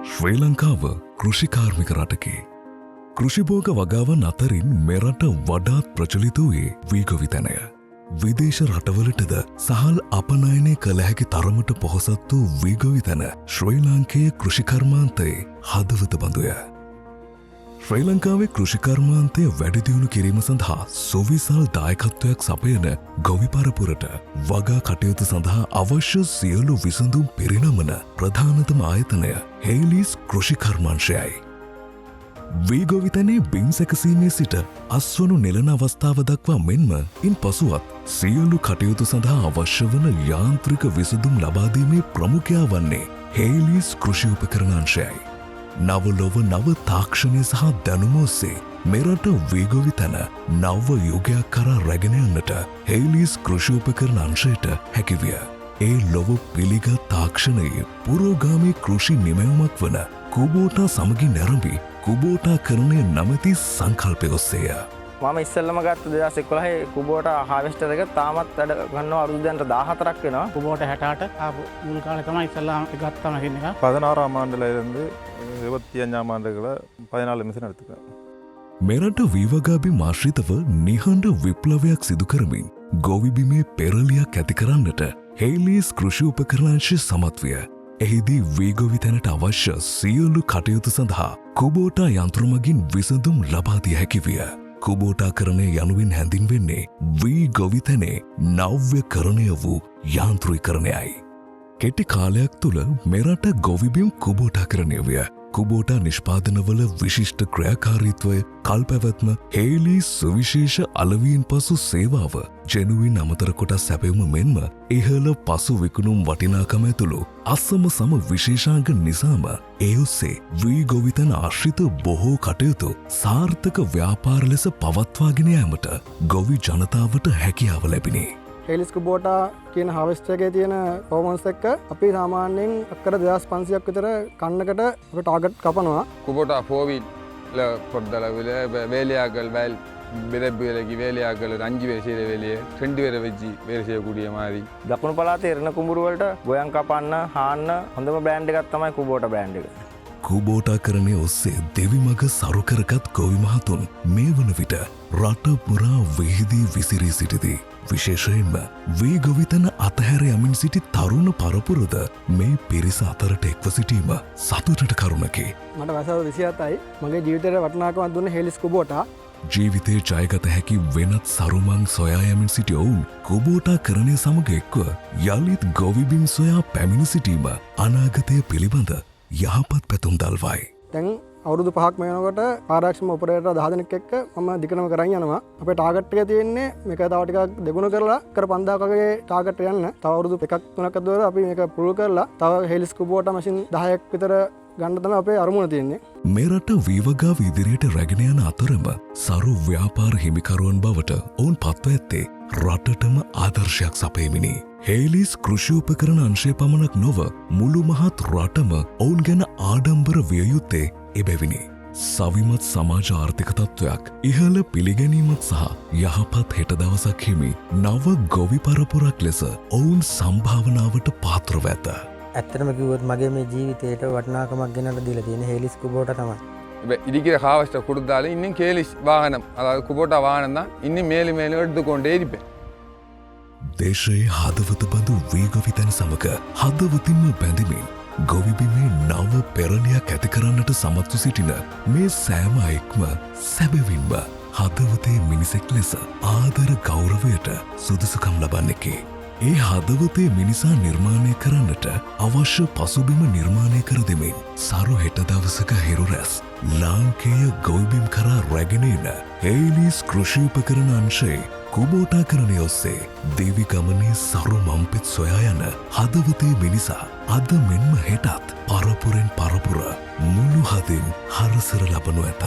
ශ්‍රී ලංකාව කෘෂිකාර්මික රටකි. කෘෂිභෝග වගාවන් අතරින් මෙරට වඩාත් ප්‍රචලිත වූයේ වීගොවිතැනය. විදේශ රටවලටද සහල් අපනයනය කළ හැකි තරමට පොහොසත් වූ වීගොවිතැන ශ්‍රී ලාංකේය කෘෂිකර්මාන්තයේ හදවත බඳුය. ශ්‍රී ලංකාවේ කෘෂිකර්මාන්තය වැඩිදියුණු කිරීම සඳහා සුවිසල් දායකත්වයක් සපයන ගොවි පරපුරට වගා කටයුතු සඳහා අවශ්‍ය සියලු විසඳුම් පිරිනමන ප්‍රධානතම ආයතනය හේලිස් කෘෂිකර්මාංශයයි. වීගොවිතැනේ බිම් සැකසීමේ සිට අස්වනු නෙලන අවස්ථාව දක්වා මෙන්ම ඉන් පසුවත් සියලු කටයුතු සඳහා අවශ්‍ය වන යාන්ත්‍රික විසඳුම් ලබාදීමේ ප්‍රමුඛයා වන්නේ හේලිස් කෘෂි උපකරණාංශයයි. නවලොව නව තාක්ෂණය සහ දැනුම ඔස්සේ මෙරට වීගොවිතැන නව යුගයක් කරා රැගෙන යන්නට හේලිස් කෘෂි උපකරණ අංශයට හැකිවිය. ඒ ලොව පිළිගත් තාක්ෂණයේ පුරෝගාමී කෘෂි නිමැවුමක් වන කුබෝටා සමගින් නැරඹි කුබෝටා කරණය නමැති සංකල්පය ඔස්සේය. මම ඉස්සෙල්ලම ගත්ත 2011 කුබෝටා හාවෙස්ටර් එක තාමත් වැඩ ගන්නවා අවුරුදු දැනට 14ක් වෙනවා. කුබෝටා 68 ආපු මුල් කාලේ තමයි ඉස්සෙල්ලාම ගත්ත මැෂින් එක. 16ஆம் ஆண்டுல இருந்து 25ஆம் ஆண்டுகள 14 மிஷின் எடுத்துக்கிறேன். මෙරට වීවගාබි මාශ්‍රිතව නිහඬ විප්ලවයක් සිදු කරමින් ගොවිබිමේ පෙරලියක් ඇති කරන්නට හේලිස් කෘෂි උපකරණාංශය සමත් විය. එහිදී වීගොවිතැනට අවශ්‍ය සියලු කටයුතු සඳහා කුබෝටා යන්ත්‍ර මගින් විසඳුම් ලබා දිය හැකි විය. කුබෝටා කරණය යනුවෙන් හැඳින්වෙන්නේ වීගොවිතැනේ නව්‍යකරණය වූ යාන්ත්‍රීකරණයයි. කෙටි කාලයක් තුළ මෙරට ගොවිබිම් කුබෝටා කරණය විය. කුබෝටා නිෂ්පාදනවල විශිෂ්ට ක්‍රියාකාරීත්වය කල්පැවැත්ම හේලිස් සුවිශේෂ අලවීන් පසු සේවාව ජෙනුවින් අමතර කොට සැපයුම මෙන්ම ඉහළ පසු විකුණුම් වටිනාකම ඇතුළු අසම සම විශේෂාංග නිසාම ඒ ඔස්සේ වීගොවිතැන ආශ්‍රිත බොහෝ කටයුතු සාර්ථක ව්‍යාපාර ලෙස පවත්වාගෙන යාමට ගොවි ජනතාවට හැකියාව ලැබිණි. හේලිස් කුබෝටා කියන හාවෙස්ටර් එකේ තියෙන පර්ෆෝමන්ස් එක අපි සාමාන්‍යයෙන් අක්කර 2500ක් විතර කන්නකට අපි ටාගට් කපනවා. குபோட்டா 4வீல் பொறுத்தளவில் வேலையாக்கள் விதப்புகளுக்கு வேலையாக்கள் ஒரு 5 பேர் செய்கிற வேலையை 2 பேரை வச்சு வேலை செய்யக்கூடிய மாதிரி. දකුණු පළාතේ එරණ කුඹුරු වලට ගොයන් කපන්න හාන්න හොඳම බ්‍රෑන්ඩ් එකක් තමයි කුබෝටා බ්‍රෑන්ඩ් එක. කුබෝටා කරණය ඔස්සේ දෙවිමග සරුකරගත් ගොවි මහතුන් මේ වන විට රට පුරා විහිදී විසිරී සිටිති. විශේෂයෙන්ම වීගොවිතැන අතහැර යමින් සිටි තරුණ පරපුරද මේ පිරිස අතරට එක්ව සිටීම සතුටට කරුණකි. මට වසර 27යි. මගේ ජීවිතේට වටිනාකමක් දුන්න හේලිස් කුබෝටා. ජීවිතේ ජයගත හැකි වෙනත් සරුමං සොයා යමින් සිටි ඔවුන් කුබෝටා කරණය සමග එක්ව යළිත් ගොවිබිම් සොයා පැමිණ සිටීම අනාගතය පිළිබඳ යහපත් පැතුම් දල්වයි. දැන් අවුරුදු 5ක් වෙනකොට ආරක්ෂක ඔපරේටර් 10 දෙනෙක් එක්ක මම දිගටම කරන් යනවා. අපේ ටාගට් එක තියෙන්නේ මේක තව ටිකක් දෙගුණ කරලා කර 5000ක වගේ ටාගට් යන්න. තව අවුරුදු 2ක් 3ක් අතර අපි මේක පුරුදු කරලා තව හේලිස් කුබෝටා මැෂින් 10ක් විතර ගන්න තමයි අපේ අරමුණ තියෙන්නේ. මෙරට වීවගාව ඉදිරියට රැගෙන යන අතරම සරු ව්‍යාපාර හිමිකරුවන් බවට ඔවුන් පත්ව ඇත්තේ රටටම ආදර්ශයක් සපයමිනි. හේලිස් කෘෂි උපකරණ අංශය පමණක් නොව මුළු මහත් රටම ඔවුන් ගැන ආඩම්බර විය යුත්තේ එබැවිනි. සවිමත් සමාජ ආර්ථික තත්ත්වයක් ඉහළ පිළිගැනීමත් සහ යහපත් හෙට දවසක් හිමි නව ගොවි පරපුරක් ලෙස ඔවුන් සම්භාවනාවට පාත්‍රව ඇත. ඇත්තටම කිව්වොත් මගේ මේ ජීවිතේට වටිනාකමක් ගෙනල්ලා දීලා තියෙන හේලිස් කුබෝටා තමයි. இருக்கிற ஹாவஸ்ட்டை கொடுத்தாலும் இன்னும் கேலிஸ் வாகனம் அதாவது குபோட்டா வாகனம் தான் இன்னும் மேலும் மேலும் எடுத்துக்கொண்டே இருப்பேன். දේශයේ හදවත බඳු වීගොවිතැන සමග හදවතින්ම බැඳිමින් ගොවිබිමේ නව පෙරලියක් ඇති කරන්නට සමත්ව සිටින මේ සෑම අයෙක්ම සැබවින්ම හදවතේ මිනිසෙක් ලෙස ආදර ගෞරවයට සුදුසුකම් ලබන්නෙකි. ඒ හදවතේ මිනිසා නිර්මාණය කරන්නට අවශ්‍ය පසුබිම නිර්මාණය කර දෙමින් සරු හෙට දවසක හිරු රැස් ලාංකේය ගොවිබිම් කරා රැගෙන එන හේලිස් කෘෂි උපකරණ අංශයේ කුබෝටා කරණය ඔස්සේ දේවි ගමනේ සරු මම්පෙත් සොයා යන හදවතේ මිනිසා අද මෙන්ම හෙටත් පරපුරෙන් පරපුර මුළු හදින් හරසර ලබනු ඇත.